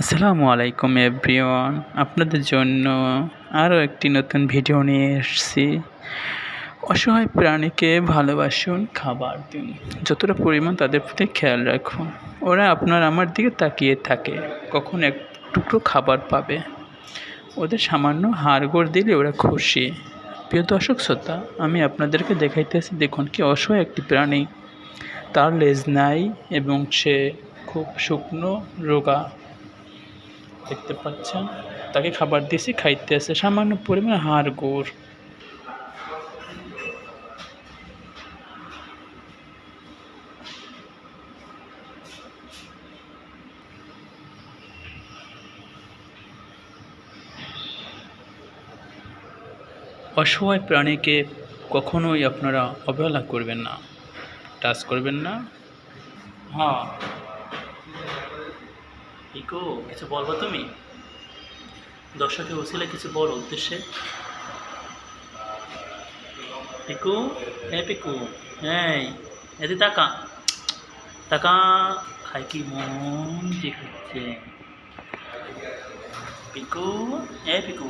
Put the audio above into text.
আসসালামু আলাইকুম এভরিওয়ান, আপনাদের জন্য আরও একটি নতুন ভিডিও নিয়ে এসেছি। অসহায় প্রাণীকে ভালোবাসুন, খাবার দিন, যতটা পরিমাণ তাদের প্রতি খেয়াল রাখুন। ওরা আপনার আমার দিকে তাকিয়ে থাকে, কখন এক টুকরো খাবার পাবে। ওদের সামান্য হাড়গোড় দিলে ওরা খুশি। প্রিয় দর্শক শ্রোতা, আমি আপনাদেরকে দেখাইতেছি, দেখুন কি অসহায় একটি প্রাণী। তার লেজ নাই এবং সে খুব শুকনো রোগা, দেখতে পাচ্ছেন। তাকে খাবার দিয়েছি, খাইতেছে সামান্য পরিমাণ হাড়গোড়। অসহায় প্রাণীকে কখনোই আপনারা অবহেলা করবেন না, টাচ করবেন না। হ্যাঁ, পিকু, কিছু বলবো তুমি? দর্শকের ওসিলে কিছু বলো উদ্দেশ্যে। পিকু, হ্যাঁ পিকু, হ্যাঁ, এতে টাকা টাকা খাই কি মন যে খাচ্ছে। পিকু, হ্যাঁ পিকু,